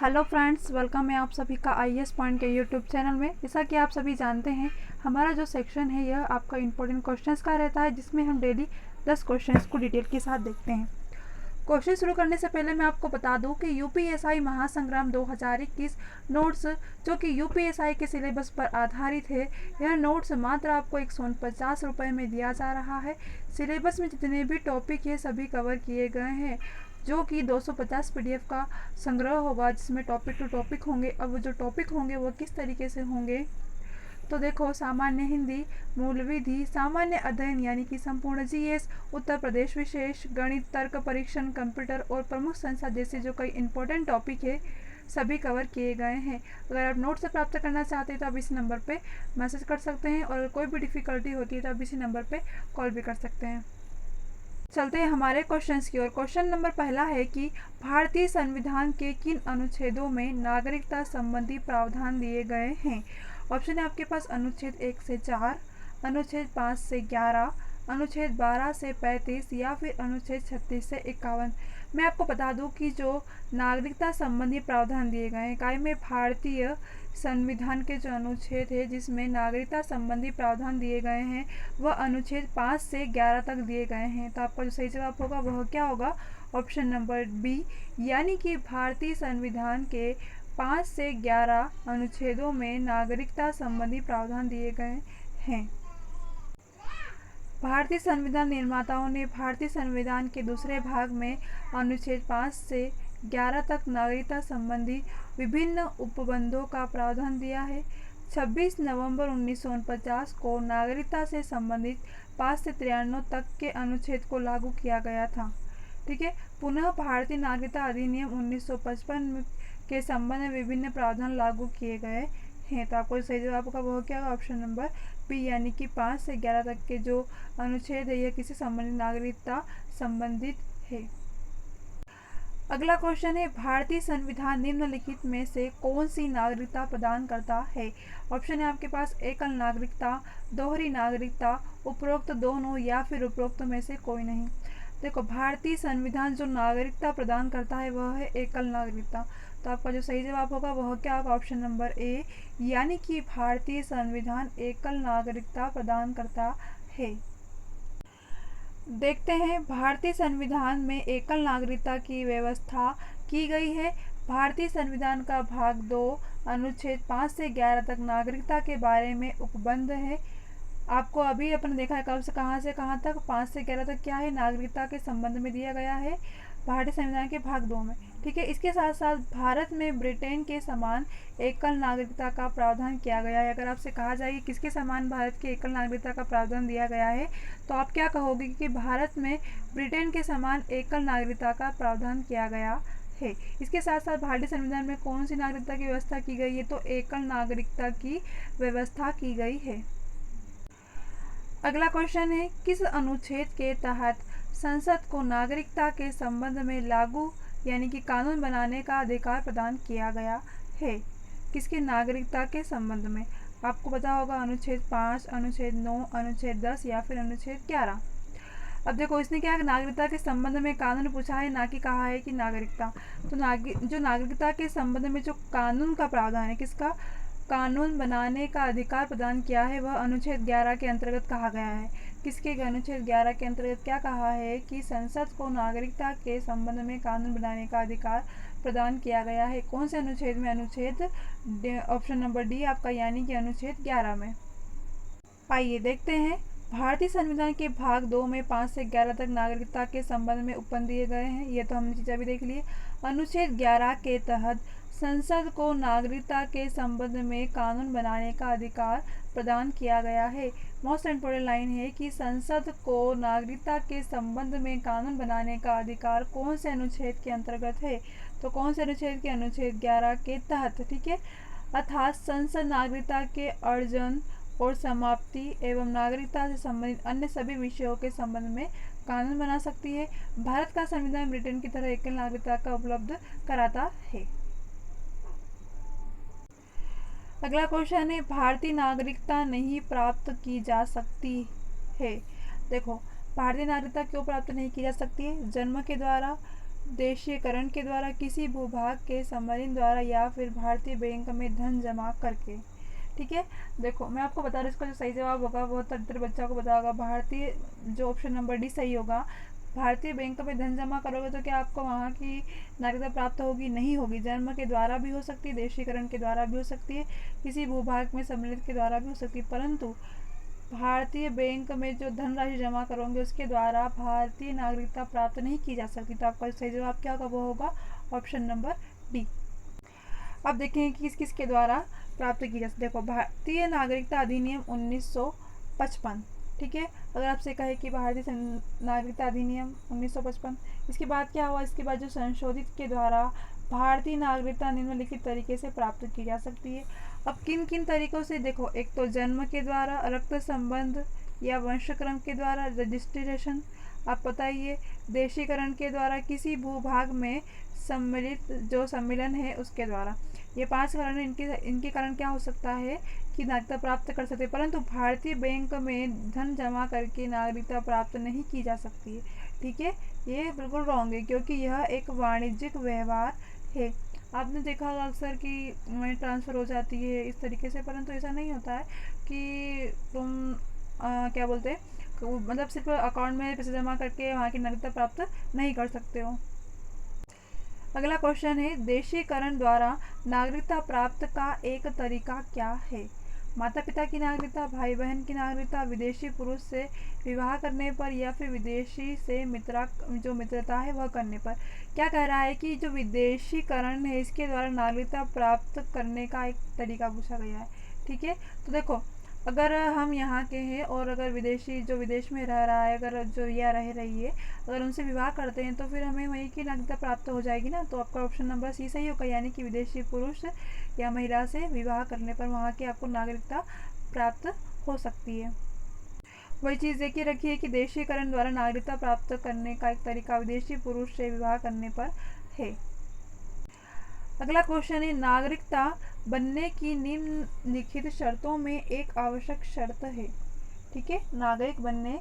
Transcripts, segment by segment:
Hello friends, welcome है आप सभी का आईएएस पॉइंट के यूट्यूब चैनल में। जैसा कि आप सभी जानते हैं, हमारा जो सेक्शन है यह आपका इंपॉर्टेंट क्वेश्चंस का रहता है, जिसमें हम डेली 10 क्वेश्चंस को डिटेल के साथ देखते हैं। क्वेश्चन शुरू करने से पहले मैं आपको बता दूं कि यूपीएसआई महासंग्राम 2021 नोट्स, जो कि यूपीएसआई के सिलेबस पर आधारित है, यह नोट्स मात्र आपको 150 रुपये में दिया जा रहा है। सिलेबस में जितने भी टॉपिक है सभी कवर किए गए हैं, जो कि 250 पीडीएफ का संग्रह होगा, जिसमें टॉपिक टू टॉपिक होंगे। अब वो जो टॉपिक होंगे वो किस तरीके से होंगे, तो देखो, सामान्य हिंदी, मूल विधि, सामान्य अध्ययन यानी कि संपूर्ण जीएस, उत्तर प्रदेश विशेष, गणित, तर्क परीक्षण, कंप्यूटर और प्रमुख संख्या जैसे जो कई इंपॉर्टेंट टॉपिक है सभी कवर किए गए हैं। अगर आप नोट से प्राप्त करना चाहते हैं तो आप इसी नंबर पे मैसेज कर सकते हैं, और कोई भी डिफ़िकल्टी होती है तो आप इसी नंबर पे कॉल भी कर सकते हैं। चलते हैं हमारे क्वेश्चंस की ओर। क्वेश्चन नंबर पहला है कि भारतीय संविधान के किन अनुच्छेदों में नागरिकता संबंधी प्रावधान दिए गए हैं। ऑप्शन है आपके पास अनुच्छेद 1 से 4, अनुच्छेद 5 से 11, अनुच्छेद 12 से 35 या फिर अनुच्छेद 36 से 51। मैं आपको बता दूं कि जो नागरिकता संबंधी प्रावधान दिए गए हैं, काय में भारतीय संविधान के जो अनुच्छेद है जिसमें नागरिकता संबंधी प्रावधान दिए गए हैं, वह अनुच्छेद 5 से 11 तक दिए गए हैं। तो आपका जो सही जवाब होगा वह क्या होगा? ऑप्शन नंबर बी, यानी कि भारतीय संविधान के 5 से 11 अनुच्छेदों में नागरिकता संबंधी प्रावधान दिए गए हैं। भारतीय संविधान निर्माताओं ने भारतीय संविधान के दूसरे भाग में अनुच्छेद 5 से 11 तक नागरिकता संबंधी विभिन्न उपबंधों का प्रावधान दिया है। 26 नवंबर 1949 को नागरिकता से संबंधित 5 से 93 तक के अनुच्छेद को लागू किया गया था। ठीक है। पुनः भारतीय नागरिकता अधिनियम 1955 के संबंध में विभिन्न प्रावधान लागू किए गए हैं। तो आपको सही जवाब का वह क्या होगा? ऑप्शन नंबर बी, यानी कि 5 से 11 तक के जो अनुच्छेद है यह किसी संबंधित नागरिकता संबंधित है। अगला क्वेश्चन है, भारतीय संविधान निम्नलिखित में से कौन सी नागरिकता प्रदान करता है। ऑप्शन है आपके पास एकल नागरिकता, दोहरी नागरिकता, उपरोक्त दोनों या फिर उपरोक्त में से कोई नहीं। देखो, भारतीय संविधान जो नागरिकता प्रदान करता है वह है एकल नागरिकता। तो आपका जो सही जवाब होगा वह क्या होगा? ऑप्शन नंबर ए, यानी कि भारतीय संविधान एकल नागरिकता प्रदान करता है। देखते हैं, भारतीय संविधान में एकल नागरिकता की व्यवस्था की गई है। भारतीय संविधान का भाग 2 अनुच्छेद 5 से 11 तक नागरिकता के बारे में उपबंध है। आपको अभी अपन देखा है कब से कहाँ तक, 5 से 11 तक क्या है, नागरिकता के संबंध में दिया गया है भारतीय संविधान के भाग 2 में। ठीक है। इसके साथ साथ भारत में ब्रिटेन के समान एकल नागरिकता का प्रावधान किया गया है। अगर आपसे कहा जाए कि किसके समान भारत के एकल नागरिकता का प्रावधान दिया गया है, तो आप क्या कहोगे कि भारत में ब्रिटेन के समान एकल नागरिकता का प्रावधान किया गया है। इसके साथ साथ भारतीय संविधान में कौन सी नागरिकता की व्यवस्था की गई है, तो एकल नागरिकता की व्यवस्था की गई है। अगला क्वेश्चन है, किस अनुच्छेद के तहत संसद को नागरिकता के संबंध में लागू यानी कि कानून बनाने का अधिकार प्रदान किया गया है। किसके? नागरिकता के संबंध में। आपको पता होगा अनुच्छेद 5, अनुच्छेद 9, अनुच्छेद 10 या फिर अनुच्छेद 11। अब देखो, इसने क्या नागरिकता के संबंध में कानून पूछा है, ना कि कहा है कि नागरिकता। तो जो नागरिकता के संबंध में जो कानून का प्रावधान है, किसका? कानून बनाने का अधिकार प्रदान किया है, वह अनुच्छेद 11 के अंतर्गत कहा गया है। किसके? अनुच्छेद 11 के अंतर्गत क्या कहा है कि संसद को नागरिकता के संबंध में कानून बनाने का अधिकार प्रदान किया गया है। कौन से अनुच्छेद में? अनुच्छेद ऑप्शन नंबर डी आपका, यानी कि अनुच्छेद 11 में। आइए देखते हैं, भारतीय संविधान के भाग 2 में 5 से 11 तक नागरिकता के संबंध में उपबंध दिए गए हैं। ये तो हमने चीज़ें भी देख ली है। अनुच्छेद 11 के तहत संसद को नागरिकता के संबंध में कानून बनाने का अधिकार प्रदान किया गया है। मोस्ट इम्पोर्टेंट लाइन है कि संसद को नागरिकता के संबंध में कानून बनाने का अधिकार कौन से अनुच्छेद के अंतर्गत है, तो कौन से अनुच्छेद के? अनुच्छेद 11 के तहत। ठीक है। अर्थात संसद नागरिकता के अर्जन और समाप्ति एवं नागरिकता से संबंधित अन्य सभी विषयों के संबंध में कानून बना सकती है। भारत का संविधान ब्रिटेन की तरह एकल नागरिकता का उपलब्ध कराता है। अगला क्वेश्चन है, भारतीय नागरिकता नहीं प्राप्त की जा सकती है। देखो, भारतीय नागरिकता क्यों प्राप्त नहीं की जा सकती है? जन्म के द्वारा, देशीकरण के द्वारा, किसी भूभाग के सबमरीन द्वारा, या फिर भारतीय बैंक में धन जमा करके। ठीक है, देखो मैं आपको बता रही हूँ, इसका जो सही जवाब होगा वो तब बच्चा को पता होगा। भारतीय, जो ऑप्शन नंबर डी सही होगा। भारतीय बैंक में धन जमा करोगे तो क्या आपको वहाँ की नागरिकता प्राप्त होगी? नहीं होगी। जन्म के द्वारा भी हो सकती है, देशीकरण के द्वारा भी हो सकती है, किसी भूभाग में सम्मिलित के द्वारा भी हो सकती है, परंतु भारतीय बैंक में जो धनराशि जमा करोगे उसके द्वारा भारतीय नागरिकता प्राप्त नहीं की जा सकती। तो आपका सही जवाब क्या होगा? वो होगा ऑप्शन नंबर डी। अब देखें कि किस किस के द्वारा प्राप्त की जा सकती है। देखो, भारतीय नागरिकता अधिनियम 1955। ठीक है, अगर आपसे कहे कि भारतीय नागरिकता अधिनियम 1955, इसके बाद क्या हुआ? इसके बाद जो संशोधित के द्वारा भारतीय नागरिकता निम्नलिखित तरीके से प्राप्त की जा सकती है। अब किन किन तरीकों से? देखो, एक तो जन्म के द्वारा, रक्त संबंध या वंशक्रम के द्वारा, रजिस्ट्रेशन आप बताइए, देशीकरण के द्वारा, किसी भूभाग में सम्मिलित जो सम्मिलन है उसके द्वारा। ये 5 कारण इनके कारण क्या हो सकता है कि नागरिकता प्राप्त कर सकते हैं, परंतु भारतीय बैंक में धन जमा करके नागरिकता प्राप्त नहीं की जा सकती है। ठीक है, ये बिल्कुल रॉन्ग है, क्योंकि यह एक वाणिज्यिक व्यवहार है। आपने देखा होगा अक्सर कि मनी ट्रांसफ़र हो जाती है इस तरीके से, परंतु ऐसा नहीं होता है कि तुम क्या बोलते हैं, मतलब सिर्फ अकाउंट में पैसे जमा करके वहाँ की नागरिकता प्राप्त नहीं कर सकते हो। अगला क्वेश्चन है, देशीकरण द्वारा नागरिकता प्राप्त का एक तरीका क्या है? माता पिता की नागरिकता, भाई बहन की नागरिकता, विदेशी पुरुष से विवाह करने पर, या फिर विदेशी से मित्रता है वह करने पर। क्या कह रहा है कि जो विदेशीकरण है इसके द्वारा नागरिकता प्राप्त करने का एक तरीका पूछा गया है। ठीक है, तो देखो, अगर हम यहाँ के हैं और अगर विदेशी जो विदेश में रह रहा है, अगर जो या रह रही है, अगर उनसे विवाह करते हैं तो फिर हमें वहीं की नागरिकता प्राप्त हो जाएगी ना। तो आपका ऑप्शन नंबर सी सही होगा, यानी कि विदेशी पुरुष या महिला से विवाह करने पर वहाँ की आपको नागरिकता प्राप्त हो सकती है। वही चीज़ देखिए रखी है कि देशीकरण द्वारा नागरिकता प्राप्त करने का एक तरीका विदेशी पुरुष से विवाह करने पर है। अगला क्वेश्चन है, नागरिकता बनने की निम्नलिखित शर्तों में एक आवश्यक शर्त है। ठीक है, नागरिक बनने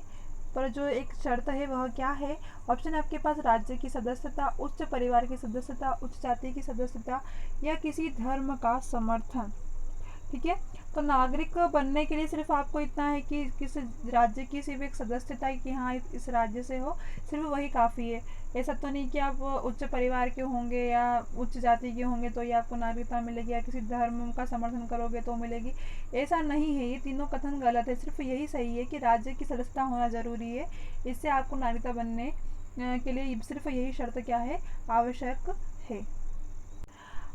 पर जो एक शर्त है वह क्या है? ऑप्शन आपके पास राज्य की सदस्यता, उच्च परिवार की सदस्यता, उच्च जाति की सदस्यता, या किसी धर्म का समर्थन। ठीक है, तो नागरिक बनने के लिए सिर्फ आपको इतना है कि किस राज्य की सिर्फ एक सदस्यता है कि हाँ इस राज्य से हो, सिर्फ वही काफ़ी है। ऐसा तो नहीं कि आप उच्च परिवार के होंगे या उच्च जाति के होंगे तो ये आपको नागरिकता मिलेगी, या किसी धर्म का समर्थन करोगे तो मिलेगी। ऐसा नहीं है, ये तीनों कथन गलत है। सिर्फ यही सही है कि राज्य की सदस्यता होना ज़रूरी है, इससे आपको नागरिकता बनने के लिए सिर्फ यही शर्त क्या है? आवश्यक है।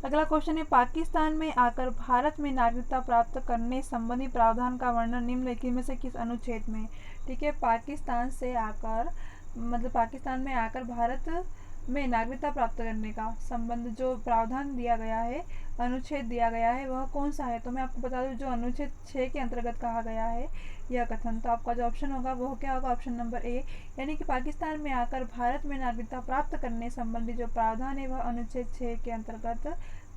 अगला क्वेश्चन है, पाकिस्तान में आकर भारत में नागरिकता प्राप्त करने संबंधी प्रावधान का वर्णन निम्नलिखित में से किस अनुच्छेद में? ठीक है, पाकिस्तान से आकर, मतलब पाकिस्तान में आकर भारत में नागरिकता प्राप्त करने का संबंध जो प्रावधान दिया गया है, अनुच्छेद दिया गया है, वह कौन सा है? तो मैं आपको बता दूं, जो अनुच्छेद 6 के अंतर्गत कहा गया है यह कथन। तो आपका जो ऑप्शन होगा वो क्या होगा? ऑप्शन नंबर ए, यानी कि पाकिस्तान में आकर भारत में नागरिकता प्राप्त करने संबंधी जो प्रावधान है वह अनुच्छेद 6 के अंतर्गत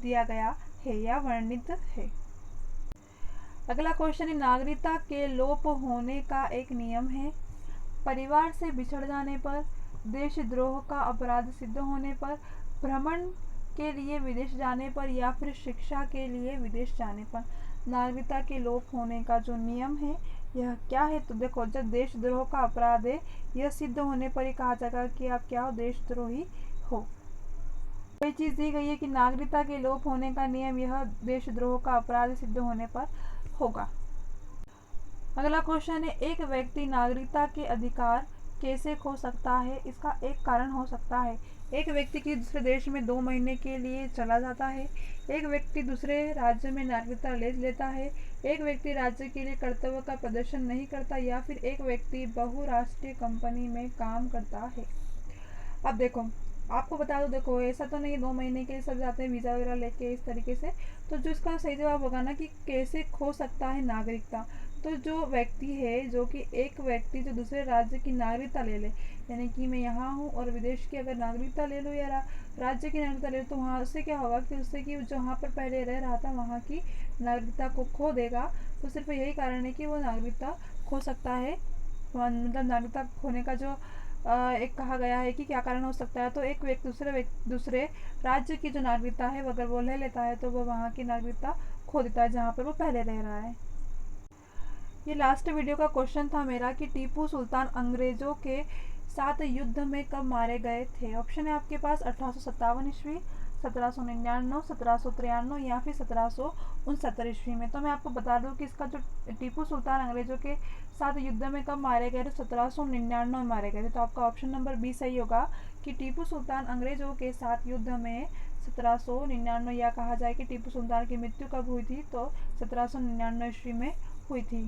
दिया गया है या वर्णित है। अगला क्वेश्चन है, नागरिकता के लोप होने का एक नियम है। परिवार से बिछड़ जाने पर, देशद्रोह का अपराध सिद्ध होने पर, भ्रमण के लिए विदेश जाने पर, या फिर शिक्षा के लिए विदेश जाने पर नागरिकता के लोप होने का जो नियम है यह क्या है? तो देखो, जब देशद्रोह का अपराध है यह सिद्ध होने पर ही कहा जाएगा कि आप क्या हो? देशद्रोही हो। वही चीज़ दी गई है कि नागरिकता के लोप होने का नियम यह देशद्रोह का अपराध सिद्ध होने पर होगा। अगला क्वेश्चन है, एक व्यक्ति नागरिकता के अधिकार कैसे खो सकता है? इसका एक कारण हो सकता है, एक व्यक्ति की दूसरे देश में 2 महीने के लिए चला जाता है, एक व्यक्ति दूसरे राज्य में नागरिकता ले लेता है, एक व्यक्ति राज्य के लिए कर्तव्य का प्रदर्शन नहीं करता, या फिर एक व्यक्ति बहुराष्ट्रीय कंपनी में काम करता है। अब देखो, आपको बता दो, देखो ऐसा तो नहीं 2 महीने के लिए सब जाते हैं वीज़ा वगैरह लेके इस तरीके से। तो जो इसका सही जवाब होगा ना कि कैसे खो सकता है नागरिकता, तो जो व्यक्ति है, जो कि एक व्यक्ति जो दूसरे राज्य की नागरिकता ले ले, यानी कि मैं यहाँ हूँ और विदेश की अगर नागरिकता ले लूँ या राज्य की नागरिकता ले लूँ, तो वहाँ उससे क्या होगा कि उससे कि जो वहाँ पर पहले रह रहा था वहाँ की नागरिकता को खो देगा। तो सिर्फ यही कारण है कि वो नागरिकता खो सकता है, मतलब नागरिकता खोने का जो एक कहा गया है कि क्या कारण हो सकता है। तो एक व्यक्ति दूसरे राज्य की जो नागरिकता है वो अगर वो ले लेता है तो वो वहाँ की नागरिकता खो देता है जहाँ पर वो पहले रह रहा है। ये लास्ट वीडियो का क्वेश्चन था मेरा कि टीपू सुल्तान अंग्रेजों के साथ युद्ध में कब मारे गए थे। ऑप्शन है आपके पास 1857 ईस्वी, 1799, 1793 या फिर 1769 ईस्वी में। तो मैं आपको बता दूं कि इसका जो टीपू सुल्तान अंग्रेजों के साथ युद्ध में कब मारे गए थे, 1799 में मारे गए थे। तो आपका ऑप्शन नंबर बी सही होगा कि टीपू सुल्तान अंग्रेजों के साथ युद्ध में 1799, या कहा जाए कि टीपू सुल्तान की मृत्यु कब हुई थी, तो 1799 ईस्वी में हुई थी।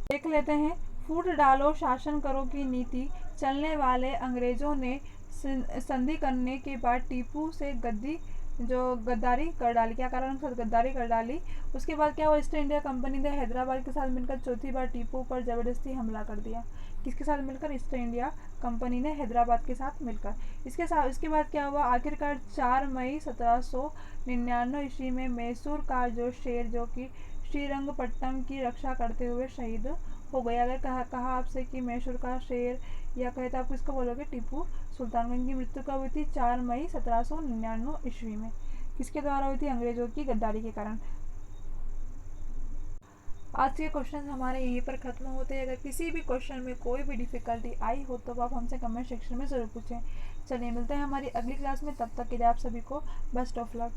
देख लेते हैं। फूट डालो शासन करो की नीति चलने वाले अंग्रेजों ने संधि करने के बाद टीपू से गद्दारी कर डाली। क्या कारण के साथ गद्दारी कर डाली। उसके बाद क्या हुआ, ईस्ट इंडिया कंपनी ने हैदराबाद के साथ मिलकर चौथी बार टीपू पर जबरदस्ती हमला कर दिया। किसके साथ मिलकर, ईस्ट इंडिया कंपनी ने हैदराबाद के साथ मिलकर। इसके बाद क्या हुआ, आखिरकार 4 मई 1799 ईस्वी में मैसूर का जो शेर जो कि श्रीरंगपट्टम की रक्षा करते हुए शहीद हो गया। अगर कहा आपसे कि मैसूर का शेर या कहे तो आप किसको बोलोगे, टीपू सुल्तान। की मृत्यु कब हुई थी, 4 मई 1799 ईस्वी में। किसके द्वारा हुई थी, अंग्रेजों की गद्दारी के कारण। आज के क्वेश्चन हमारे यहीं पर खत्म होते हैं। अगर किसी भी क्वेश्चन में कोई भी डिफिकल्टी आई हो तो आप हमसे कमेंट सेक्शन में ज़रूर पूछें। चलिए मिलते हैं हमारी अगली क्लास में, तब तक के लिए आप सभी को बेस्ट ऑफ लक।